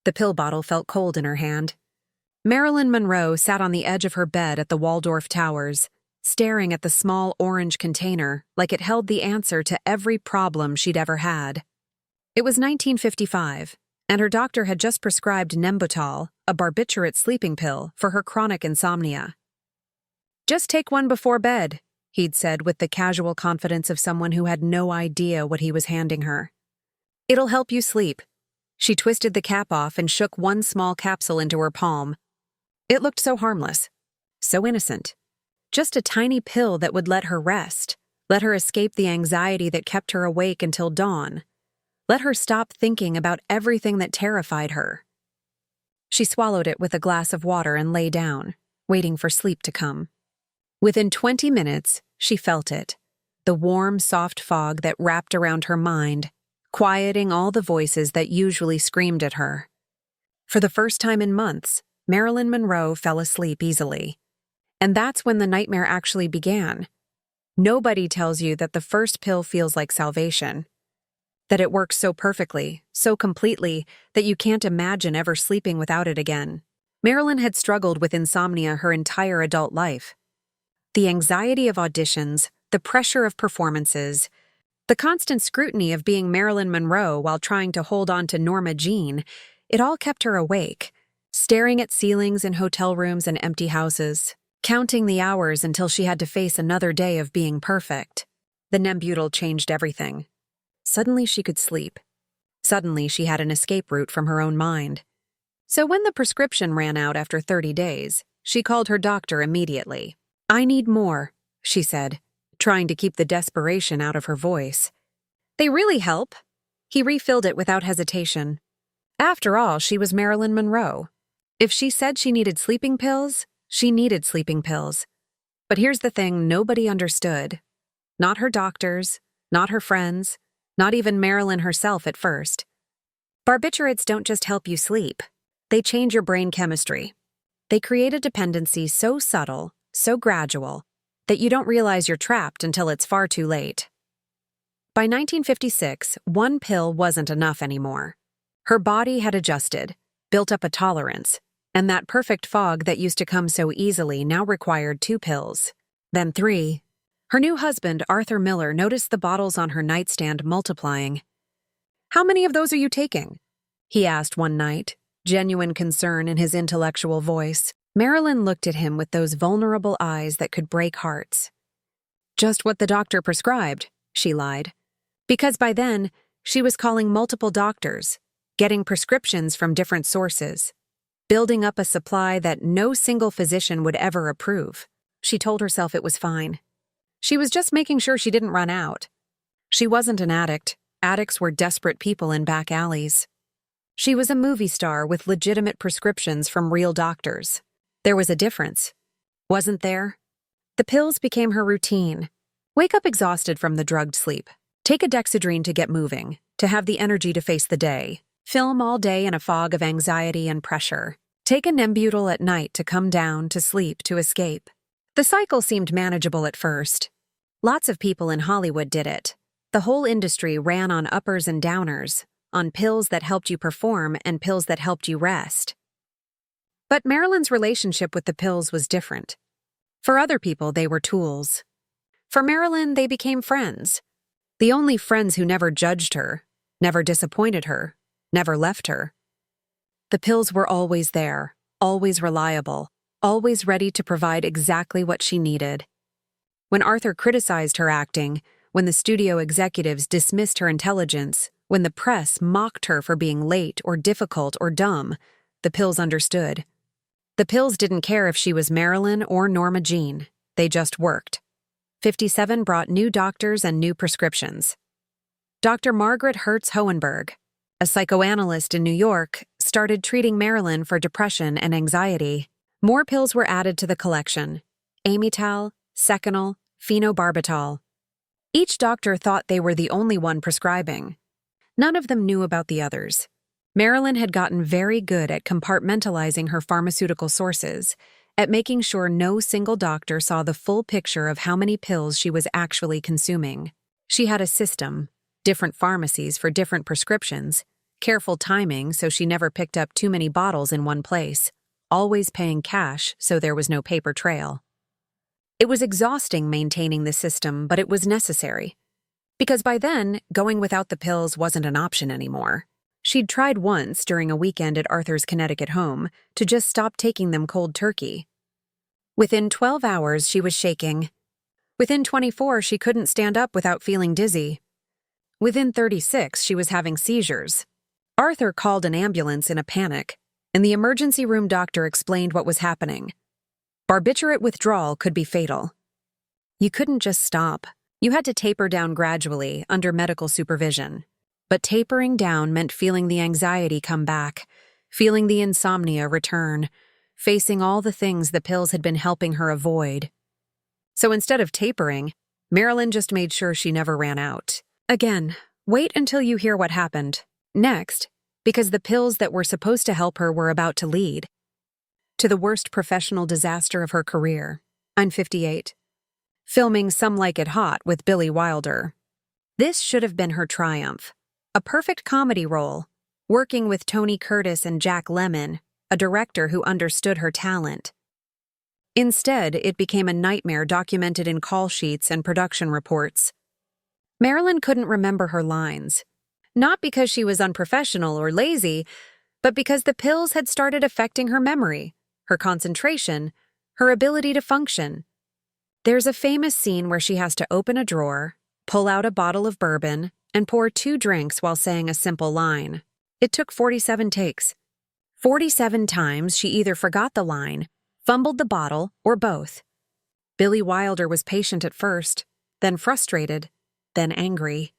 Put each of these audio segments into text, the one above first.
The pill bottle felt cold in her hand. Marilyn Monroe sat on the edge of her bed at the Waldorf Towers, staring at the small orange container like it held the answer to every problem she'd ever had. It was 1955, and her doctor had just prescribed Nembutal, a barbiturate sleeping pill, for her chronic insomnia. "Just take one before bed," he'd said with the casual confidence of someone who had no idea what he was handing her. "It'll help you sleep." She twisted the cap off and shook one small capsule into her palm. It looked so harmless, so innocent. Just a tiny pill that would let her rest, let her escape the anxiety that kept her awake until dawn, let her stop thinking about everything that terrified her. She swallowed it with a glass of water and lay down, waiting for sleep to come. Within 20 minutes, she felt it, the warm, soft fog that wrapped around her mind, quieting all the voices that usually screamed at her. For the first time in months, Marilyn Monroe fell asleep easily. And that's when the nightmare actually began. Nobody tells you that the first pill feels like salvation, that it works so perfectly, so completely, that you can't imagine ever sleeping without it again. Marilyn had struggled with insomnia her entire adult life. The anxiety of auditions, the pressure of performances, the constant scrutiny of being Marilyn Monroe while trying to hold on to Norma Jean, it all kept her awake, staring at ceilings in hotel rooms and empty houses, counting the hours until she had to face another day of being perfect. The Nembutal changed everything. Suddenly she could sleep. Suddenly she had an escape route from her own mind. So when the prescription ran out after 30 days, she called her doctor immediately. "I need more," she said, trying to keep the desperation out of her voice. "They really help." He refilled it without hesitation. After all, she was Marilyn Monroe. If she said she needed sleeping pills, she needed sleeping pills. But here's the thing nobody understood. Not her doctors, not her friends, not even Marilyn herself at first. Barbiturates don't just help you sleep. They change your brain chemistry. They create a dependency so subtle, so gradual, that you don't realize you're trapped until it's far too late. By 1956, one pill wasn't enough anymore. Her body had adjusted, built up a tolerance, and that perfect fog that used to come so easily now required 2 pills, then 3. Her new husband, Arthur Miller, noticed the bottles on her nightstand multiplying. "How many of those are you taking?" he asked one night, genuine concern in his intellectual voice. Marilyn looked at him with those vulnerable eyes that could break hearts. "Just what the doctor prescribed," she lied. Because by then, she was calling multiple doctors, getting prescriptions from different sources, building up a supply that no single physician would ever approve. She told herself it was fine. She was just making sure she didn't run out. She wasn't an addict. Addicts were desperate people in back alleys. She was a movie star with legitimate prescriptions from real doctors. There was a difference, wasn't there? The pills became her routine. Wake up exhausted from the drugged sleep. Take a Dexedrine to get moving, to have the energy to face the day. Film all day in a fog of anxiety and pressure. Take a Nembutal at night to come down, to sleep, to escape. The cycle seemed manageable at first. Lots of people in Hollywood did it. The whole industry ran on uppers and downers, on pills that helped you perform and pills that helped you rest. But Marilyn's relationship with the pills was different. For other people, they were tools. For Marilyn, they became friends. The only friends who never judged her, never disappointed her, never left her. The pills were always there, always reliable, always ready to provide exactly what she needed. When Arthur criticized her acting, when the studio executives dismissed her intelligence, when the press mocked her for being late or difficult or dumb, the pills understood. The pills didn't care if she was Marilyn or Norma Jean. They just worked. 57 brought new doctors and new prescriptions. Dr. Margaret Hertz Hohenberg, a psychoanalyst in New York, started treating Marilyn for depression and anxiety. More pills were added to the collection: Amital, Seconal, phenobarbital. Each doctor thought they were the only one prescribing. None of them knew about the others. Marilyn had gotten very good at compartmentalizing her pharmaceutical sources, at making sure no single doctor saw the full picture of how many pills she was actually consuming. She had a system, different pharmacies for different prescriptions, careful timing so she never picked up too many bottles in one place, always paying cash so there was no paper trail. It was exhausting maintaining the system, but it was necessary. Because by then, going without the pills wasn't an option anymore. She'd tried once during a weekend at Arthur's Connecticut home to just stop taking them cold turkey. Within 12 hours, she was shaking. Within 24, she couldn't stand up without feeling dizzy. Within 36, she was having seizures. Arthur called an ambulance in a panic, and the emergency room doctor explained what was happening. Barbiturate withdrawal could be fatal. You couldn't just stop. You had to taper down gradually under medical supervision. But tapering down meant feeling the anxiety come back, feeling the insomnia return, facing all the things the pills had been helping her avoid. So instead of tapering, Marilyn just made sure she never ran out. Again, wait until you hear what happened next, because the pills that were supposed to help her were about to lead to the worst professional disaster of her career. I'm 58. Filming Some Like It Hot with Billy Wilder. This should have been her triumph. A perfect comedy role, working with Tony Curtis and Jack Lemmon, a director who understood her talent. Instead, it became a nightmare documented in call sheets and production reports. Marilyn couldn't remember her lines. Not because she was unprofessional or lazy, but because the pills had started affecting her memory, her concentration, her ability to function. There's a famous scene where she has to open a drawer, pull out a bottle of bourbon, and pour 2 drinks while saying a simple line. It took 47 takes. 47 times she either forgot the line, fumbled the bottle, or both. Billy Wilder was patient at first, then frustrated, then angry.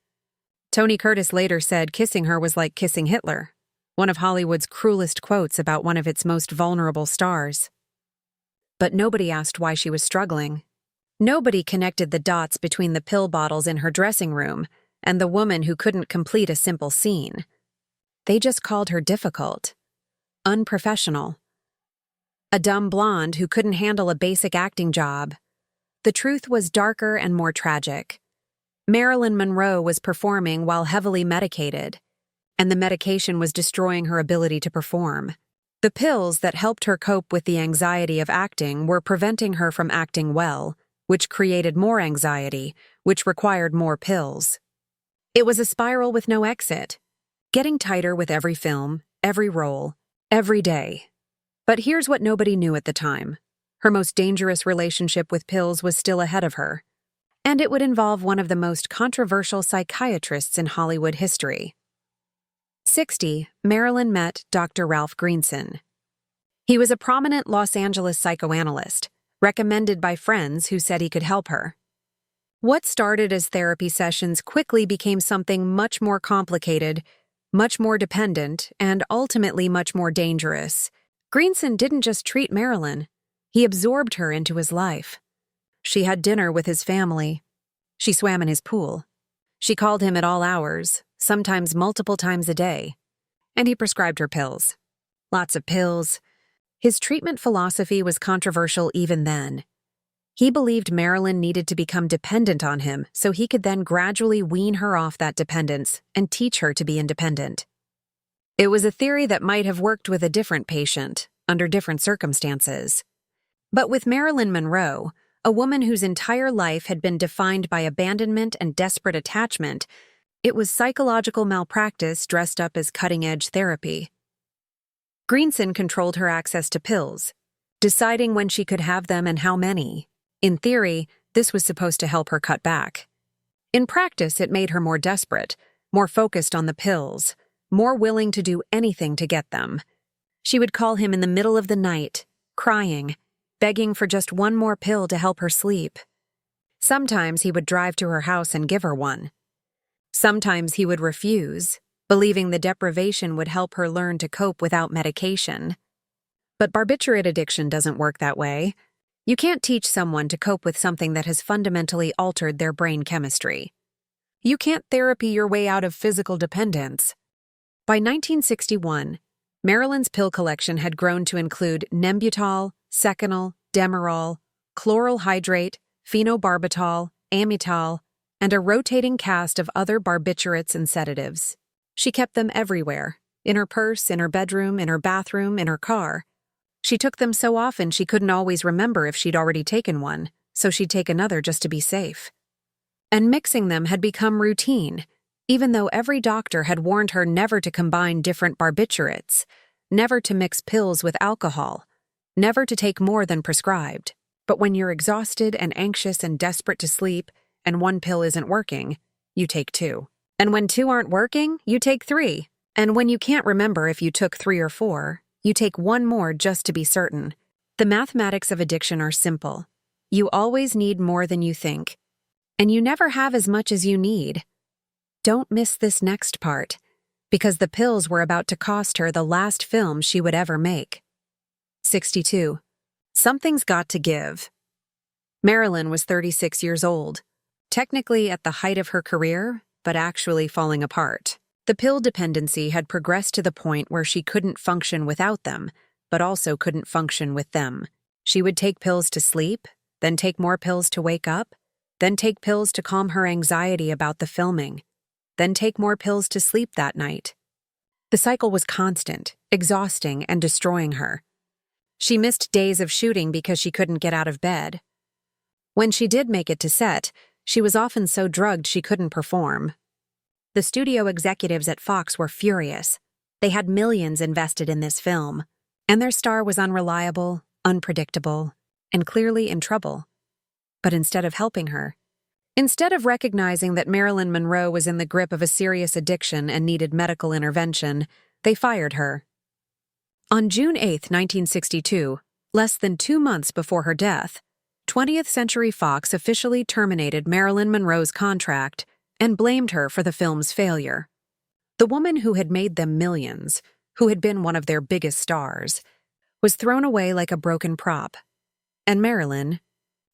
Tony Curtis later said kissing her was like kissing Hitler, one of Hollywood's cruelest quotes about one of its most vulnerable stars. But nobody asked why she was struggling. Nobody connected the dots between the pill bottles in her dressing room and the woman who couldn't complete a simple scene. They just called her difficult, unprofessional, a dumb blonde who couldn't handle a basic acting job. The truth was darker and more tragic. Marilyn Monroe was performing while heavily medicated, and the medication was destroying her ability to perform. The pills that helped her cope with the anxiety of acting were preventing her from acting well, which created more anxiety, which required more pills. It was a spiral with no exit, getting tighter with every film, every role, every day. But here's what nobody knew at the time. Her most dangerous relationship with pills was still ahead of her, and it would involve one of the most controversial psychiatrists in Hollywood history. 60, Marilyn met Dr. Ralph Greenson. He was a prominent Los Angeles psychoanalyst, recommended by friends who said he could help her. What started as therapy sessions quickly became something much more complicated, much more dependent, and ultimately much more dangerous. Greenson didn't just treat Marilyn, he absorbed her into his life. She had dinner with his family. She swam in his pool. She called him at all hours, sometimes multiple times a day. And he prescribed her pills. Lots of pills. His treatment philosophy was controversial even then. He believed Marilyn needed to become dependent on him so he could then gradually wean her off that dependence and teach her to be independent. It was a theory that might have worked with a different patient, under different circumstances. But with Marilyn Monroe, a woman whose entire life had been defined by abandonment and desperate attachment, it was psychological malpractice dressed up as cutting-edge therapy. Greenson controlled her access to pills, deciding when she could have them and how many. In theory, this was supposed to help her cut back. In practice, it made her more desperate, more focused on the pills, more willing to do anything to get them. She would call him in the middle of the night, crying, begging for just one more pill to help her sleep. Sometimes he would drive to her house and give her one. Sometimes he would refuse, believing the deprivation would help her learn to cope without medication. But barbiturate addiction doesn't work that way. You can't teach someone to cope with something that has fundamentally altered their brain chemistry. You can't therapy your way out of physical dependence. By 1961, Marilyn's pill collection had grown to include Nembutal, Seconal, Demerol, chloral hydrate, phenobarbital, amytal, and a rotating cast of other barbiturates and sedatives. She kept them everywhere, in her purse, in her bedroom, in her bathroom, in her car. She took them so often she couldn't always remember if she'd already taken one, so she'd take another just to be safe. And mixing them had become routine, even though every doctor had warned her never to combine different barbiturates, never to mix pills with alcohol, never to take more than prescribed. But when you're exhausted and anxious and desperate to sleep, and one pill isn't working, you take two. And when two aren't working, you take three. And when you can't remember if you took 3 or 4, you take one more just to be certain. The mathematics of addiction are simple. You always need more than you think, and you never have as much as you need. Don't miss this next part, because the pills were about to cost her the last film she would ever make. 62. Something's got to give. Marilyn was 36 years old, technically at the height of her career, but actually falling apart. The pill dependency had progressed to the point where she couldn't function without them, but also couldn't function with them. She would take pills to sleep, then take more pills to wake up, then take pills to calm her anxiety about the filming, then take more pills to sleep that night. The cycle was constant, exhausting, and destroying her. She missed days of shooting because she couldn't get out of bed. When she did make it to set, she was often so drugged she couldn't perform. The studio executives at Fox were furious. They had millions invested in this film, and their star was unreliable, unpredictable, and clearly in trouble. But instead of helping her, instead of recognizing that Marilyn Monroe was in the grip of a serious addiction and needed medical intervention, they fired her. On June 8, 1962, less than 2 months before her death, 20th Century Fox officially terminated Marilyn Monroe's contract and blamed her for the film's failure. The woman who had made them millions, who had been one of their biggest stars, was thrown away like a broken prop. And Marilyn,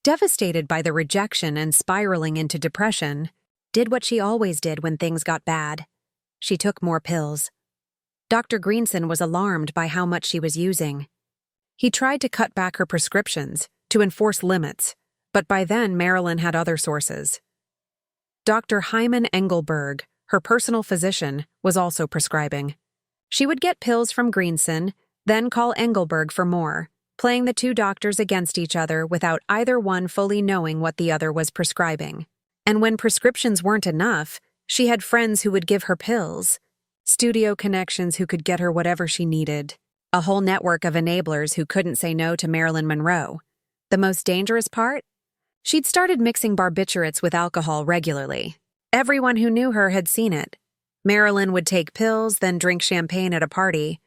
devastated by the rejection and spiraling into depression, did what she always did when things got bad. She took more pills. Dr. Greenson was alarmed by how much she was using. He tried to cut back her prescriptions, to enforce limits, but by then Marilyn had other sources. Dr. Hyman Engelberg, her personal physician, was also prescribing. She would get pills from Greenson, then call Engelberg for more, playing the two doctors against each other without either one fully knowing what the other was prescribing. And when prescriptions weren't enough, she had friends who would give her pills, studio connections who could get her whatever she needed, a whole network of enablers who couldn't say no to Marilyn Monroe. The most dangerous part? She'd started mixing barbiturates with alcohol regularly. Everyone who knew her had seen it. Marilyn would take pills, then drink champagne at a party.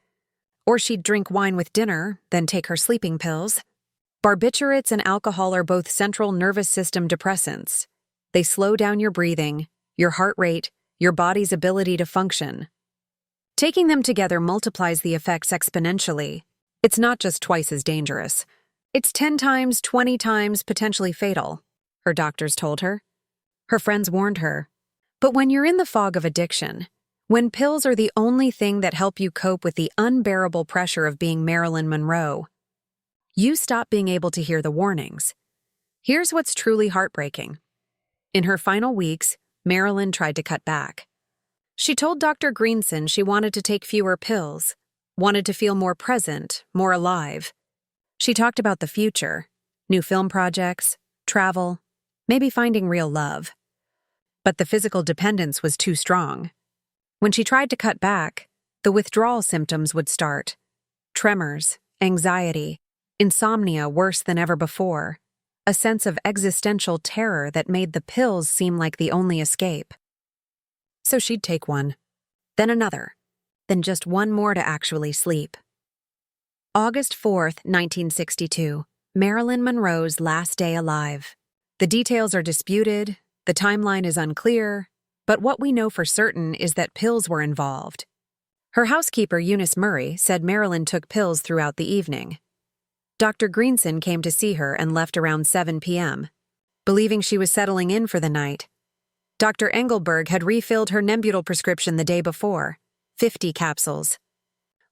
Or she'd drink wine with dinner, then take her sleeping pills. Barbiturates and alcohol are both central nervous system depressants. They slow down your breathing, your heart rate, your body's ability to function. Taking them together multiplies the effects exponentially. It's not just twice as dangerous. It's 10 times, 20 times potentially fatal, her doctors told her. Her friends warned her. But when you're in the fog of addiction, when pills are the only thing that help you cope with the unbearable pressure of being Marilyn Monroe, you stop being able to hear the warnings. Here's what's truly heartbreaking. In her final weeks, Marilyn tried to cut back. She told Dr. Greenson she wanted to take fewer pills, wanted to feel more present, more alive. She talked about the future, new film projects, travel, maybe finding real love. But the physical dependence was too strong. When she tried to cut back, the withdrawal symptoms would start. Tremors, anxiety, insomnia worse than ever before, a sense of existential terror that made the pills seem like the only escape. So she'd take one, then another, then just one more to actually sleep. August 4th, 1962, Marilyn Monroe's last day alive. The details are disputed, the timeline is unclear, but what we know for certain is that pills were involved. Her housekeeper, Eunice Murray, said Marilyn took pills throughout the evening. Dr. Greenson came to see her and left around 7 p.m., believing she was settling in for the night. Dr. Engelberg had refilled her Nembutal prescription the day before, 50 capsules.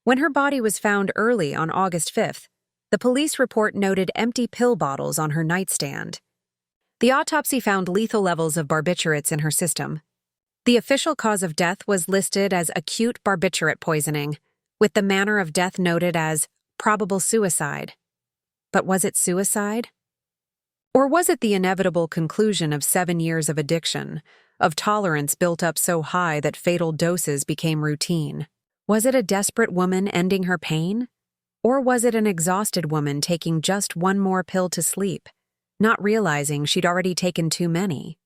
When her body was found early on August 5th, the police report noted empty pill bottles on her nightstand. The autopsy found lethal levels of barbiturates in her system. The official cause of death was listed as acute barbiturate poisoning, with the manner of death noted as probable suicide. But was it suicide? Or was it the inevitable conclusion of 7 years of addiction, of tolerance built up so high that fatal doses became routine? Was it a desperate woman ending her pain? Or was it an exhausted woman taking just one more pill to sleep, not realizing she'd already taken too many?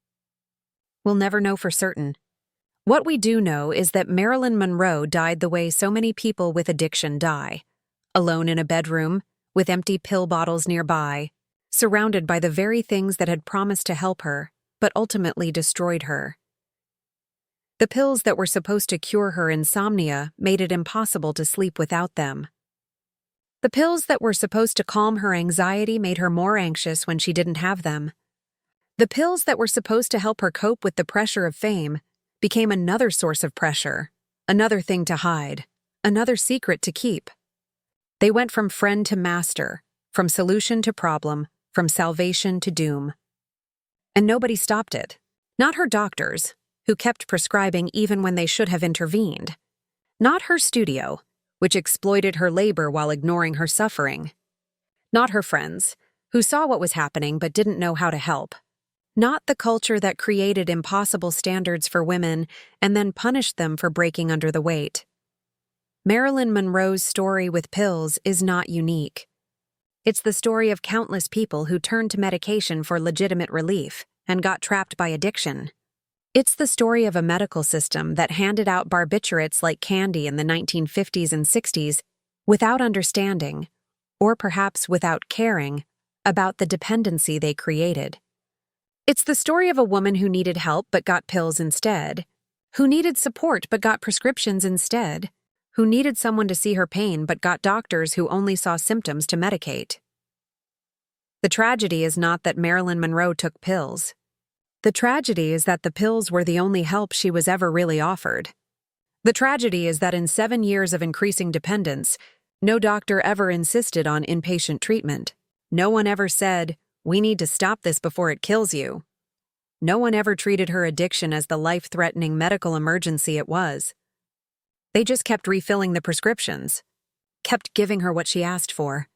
We'll never know for certain. What we do know is that Marilyn Monroe died the way so many people with addiction die, alone in a bedroom, with empty pill bottles nearby, surrounded by the very things that had promised to help her, but ultimately destroyed her. The pills that were supposed to cure her insomnia made it impossible to sleep without them. The pills that were supposed to calm her anxiety made her more anxious when she didn't have them. The pills that were supposed to help her cope with the pressure of fame became another source of pressure, another thing to hide, another secret to keep. They went from friend to master, from solution to problem, from salvation to doom. And nobody stopped it. Not her doctors, who kept prescribing even when they should have intervened. Not her studio, which exploited her labor while ignoring her suffering. Not her friends, who saw what was happening but didn't know how to help. Not the culture that created impossible standards for women and then punished them for breaking under the weight. Marilyn Monroe's story with pills is not unique. It's the story of countless people who turned to medication for legitimate relief and got trapped by addiction. It's the story of a medical system that handed out barbiturates like candy in the 1950s and 60s without understanding, or perhaps without caring, about the dependency they created. It's the story of a woman who needed help but got pills instead, who needed support but got prescriptions instead, who needed someone to see her pain but got doctors who only saw symptoms to medicate. The tragedy is not that Marilyn Monroe took pills. The tragedy is that the pills were the only help she was ever really offered. The tragedy is that in 7 years of increasing dependence, no doctor ever insisted on inpatient treatment. No one ever said, "We need to stop this before it kills you." No one ever treated her addiction as the life-threatening medical emergency it was. They just kept refilling the prescriptions, kept giving her what she asked for,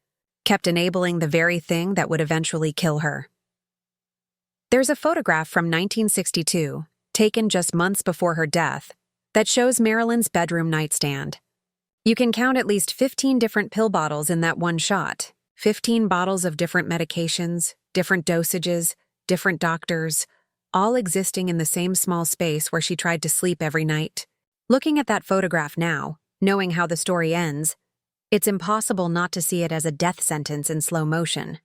kept enabling the very thing that would eventually kill her. There's a photograph from 1962, taken just months before her death, that shows Marilyn's bedroom nightstand. You can count at least 15 different pill bottles in that one shot, 15 bottles of different medications, different dosages, different doctors, all existing in the same small space where she tried to sleep every night. Looking at that photograph now, knowing how the story ends, it's impossible not to see it as a death sentence in slow motion.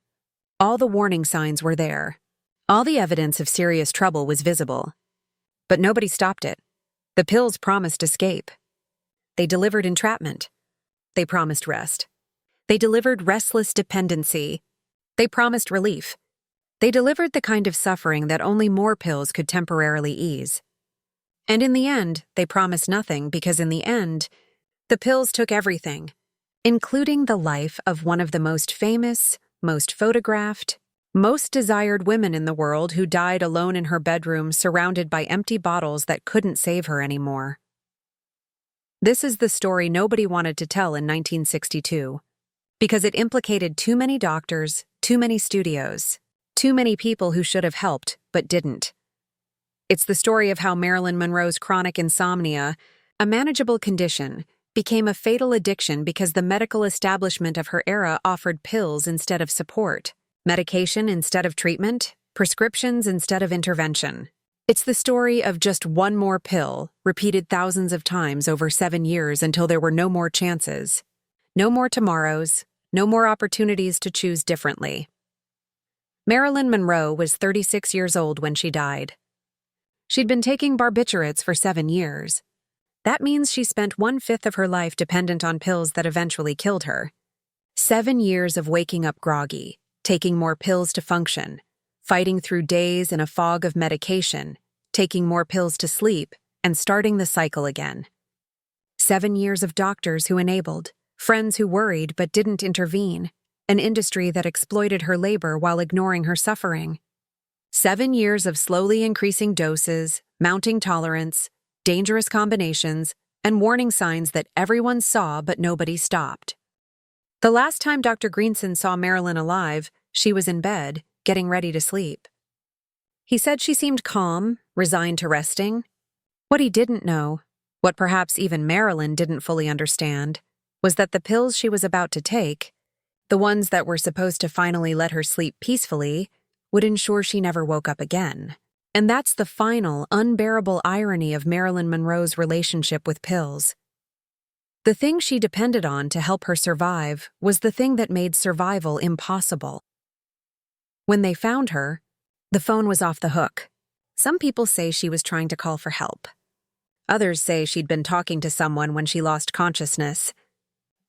All the warning signs were there. All the evidence of serious trouble was visible. But nobody stopped it. The pills promised escape. They delivered entrapment. They promised rest. They delivered restless dependency. They promised relief. They delivered the kind of suffering that only more pills could temporarily ease. And in the end, they promised nothing because in the end, the pills took everything, including the life of one of the most famous, most photographed, most desired women in the world who died alone in her bedroom surrounded by empty bottles that couldn't save her anymore. This is the story nobody wanted to tell in 1962, because it implicated too many doctors, too many studios, too many people who should have helped but didn't. It's the story of how Marilyn Monroe's chronic insomnia, a manageable condition, became a fatal addiction because the medical establishment of her era offered pills instead of support, medication instead of treatment, prescriptions instead of intervention. It's the story of just one more pill, repeated thousands of times over 7 years until there were no more chances. No more tomorrows, no more opportunities to choose differently. Marilyn Monroe was 36 years old when she died. She'd been taking barbiturates for 7 years. That means she spent 1/5 of her life dependent on pills that eventually killed her. 7 years of waking up groggy, taking more pills to function, fighting through days in a fog of medication, taking more pills to sleep, and starting the cycle again. 7 years of doctors who enabled, friends who worried but didn't intervene, an industry that exploited her labor while ignoring her suffering. 7 years of slowly increasing doses, mounting tolerance, dangerous combinations, and warning signs that everyone saw but nobody stopped. The last time Dr. Greenson saw Marilyn alive, she was in bed, getting ready to sleep. He said she seemed calm, resigned to resting. What he didn't know, what perhaps even Marilyn didn't fully understand, was that the pills she was about to take, the ones that were supposed to finally let her sleep peacefully, would ensure she never woke up again. And that's the final, unbearable irony of Marilyn Monroe's relationship with pills. The thing she depended on to help her survive was the thing that made survival impossible. When they found her, the phone was off the hook. Some people say she was trying to call for help. Others say she'd been talking to someone when she lost consciousness.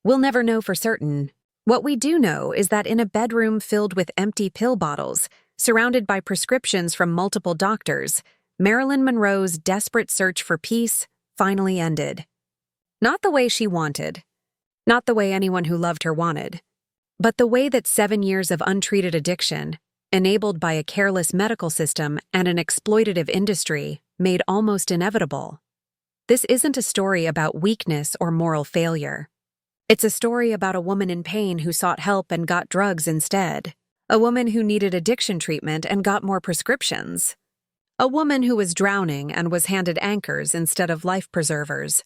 We'll never know for certain. What we do know is that in a bedroom filled with empty pill bottles, surrounded by prescriptions from multiple doctors, Marilyn Monroe's desperate search for peace finally ended. Not the way she wanted, not the way anyone who loved her wanted, but the way that 7 years of untreated addiction, enabled by a careless medical system and an exploitative industry, made almost inevitable. This isn't a story about weakness or moral failure. It's a story about a woman in pain who sought help and got drugs instead. A woman who needed addiction treatment and got more prescriptions. A woman who was drowning and was handed anchors instead of life preservers.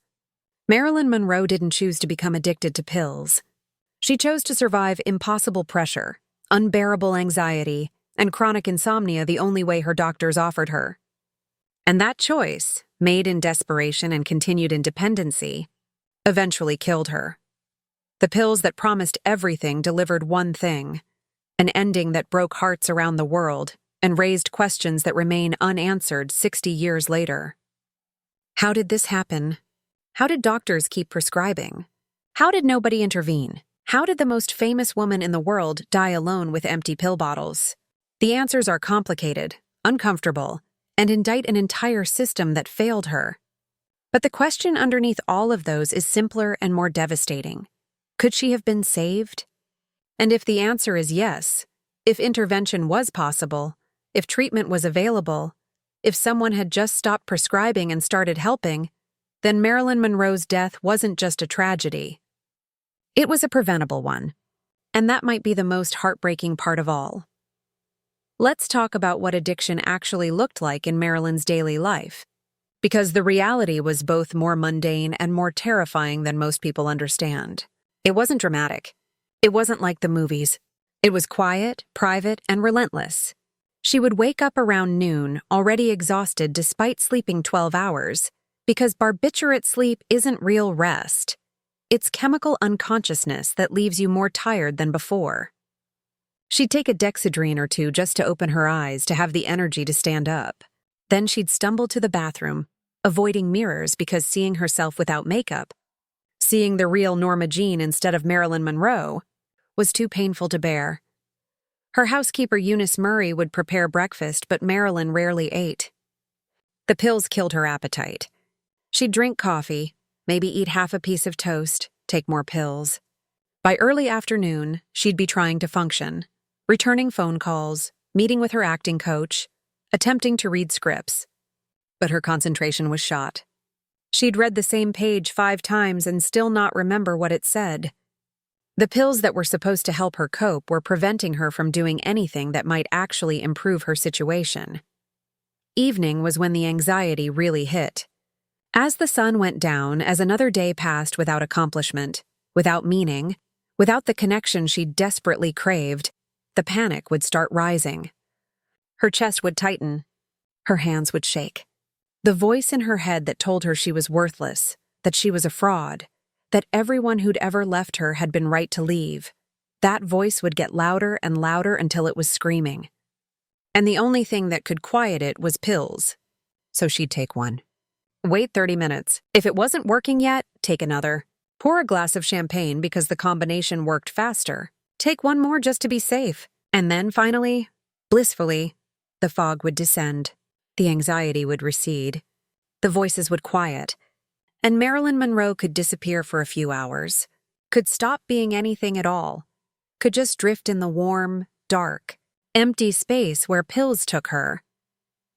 Marilyn Monroe didn't choose to become addicted to pills. She chose to survive impossible pressure, unbearable anxiety, and chronic insomnia the only way her doctors offered her. And that choice, made in desperation and continued in dependency, eventually killed her. The pills that promised everything delivered one thing: an ending that broke hearts around the world and raised questions that remain unanswered 60 years later. How did this happen? How did doctors keep prescribing? How did nobody intervene? How did the most famous woman in the world die alone with empty pill bottles? The answers are complicated, uncomfortable, and indict an entire system that failed her. But the question underneath all of those is simpler and more devastating. Could she have been saved? And if the answer is yes, if intervention was possible, if treatment was available, if someone had just stopped prescribing and started helping, then Marilyn Monroe's death wasn't just a tragedy. It was a preventable one. And that might be the most heartbreaking part of all. Let's talk about what addiction actually looked like in Marilyn's daily life. Because the reality was both more mundane and more terrifying than most people understand. It wasn't dramatic. It wasn't like the movies. It was quiet, private, and relentless. She would wake up around noon, already exhausted despite sleeping 12 hours, because barbiturate sleep isn't real rest. It's chemical unconsciousness that leaves you more tired than before. She'd take a Dexedrine or two just to open her eyes to have the energy to stand up. Then she'd stumble to the bathroom, avoiding mirrors because seeing herself without makeup, seeing the real Norma Jean instead of Marilyn Monroe, was too painful to bear. Her housekeeper Eunice Murray would prepare breakfast, but Marilyn rarely ate. The pills killed her appetite. She'd drink coffee, maybe eat half a piece of toast, take more pills. By early afternoon, she'd be trying to function, returning phone calls, meeting with her acting coach, attempting to read scripts. But her concentration was shot. She'd read the same page 5 times and still not remember what it said. The pills that were supposed to help her cope were preventing her from doing anything that might actually improve her situation. Evening was when the anxiety really hit. As the sun went down, as another day passed without accomplishment, without meaning, without the connection she desperately craved, the panic would start rising. Her chest would tighten. Her hands would shake. The voice in her head that told her she was worthless, that she was a fraud, that everyone who'd ever left her had been right to leave, that voice would get louder and louder until it was screaming. And the only thing that could quiet it was pills. So she'd take one. Wait 30 minutes. If it wasn't working yet, take another. Pour a glass of champagne because the combination worked faster. Take one more just to be safe. And then finally, blissfully, the fog would descend. The anxiety would recede. The voices would quiet. And Marilyn Monroe could disappear for a few hours. Could stop being anything at all. Could just drift in the warm, dark, empty space where pills took her.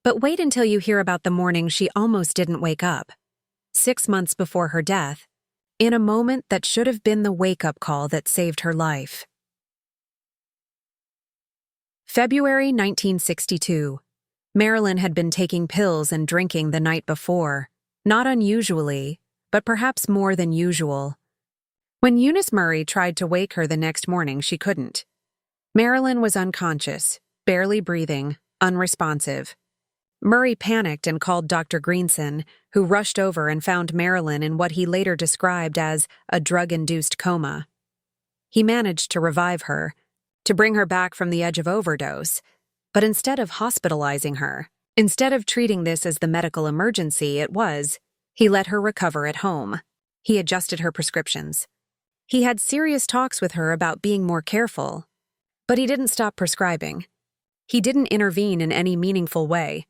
But wait until you hear about the morning she almost didn't wake up. 6 months before her death, in a moment that should have been the wake-up call that saved her life. February 1962. Marilyn had been taking pills and drinking the night before, not unusually, but perhaps more than usual. When Eunice Murray tried to wake her the next morning, she couldn't. Marilyn was unconscious, barely breathing, unresponsive. Murray panicked and called Dr. Greenson, who rushed over and found Marilyn in what he later described as a drug-induced coma. He managed to revive her, to bring her back from the edge of overdose, but instead of hospitalizing her, instead of treating this as the medical emergency he let her recover at home. He adjusted her prescriptions. He had serious talks with her about being more careful, but he didn't stop prescribing. He didn't intervene in any meaningful way.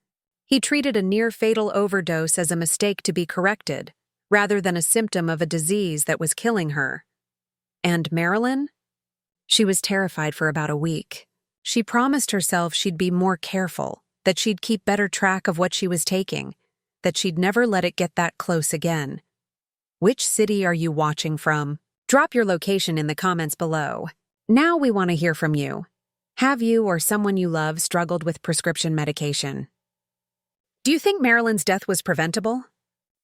He treated a near-fatal overdose as a mistake to be corrected, rather than a symptom of a disease that was killing her. And Marilyn? She was terrified for about a week. She promised herself she'd be more careful, that she'd keep better track of what she was taking, that she'd never let it get that close again. Which city are you watching from? Drop your location in the comments below. Now we want to hear from you. Have you or someone you love struggled with prescription medication? Do you think Marilyn's death was preventable?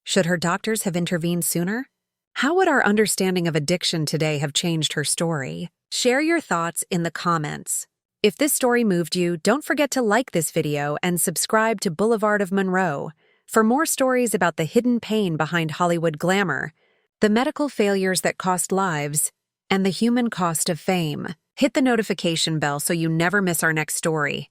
Should her doctors have intervened sooner? How would our understanding of addiction today have changed her story? Share your thoughts in the comments. If this story moved you, don't forget to like this video and subscribe to Boulevard of Monroe for more stories about the hidden pain behind Hollywood glamour, the medical failures that cost lives, and the human cost of fame. Hit the notification bell so you never miss our next story.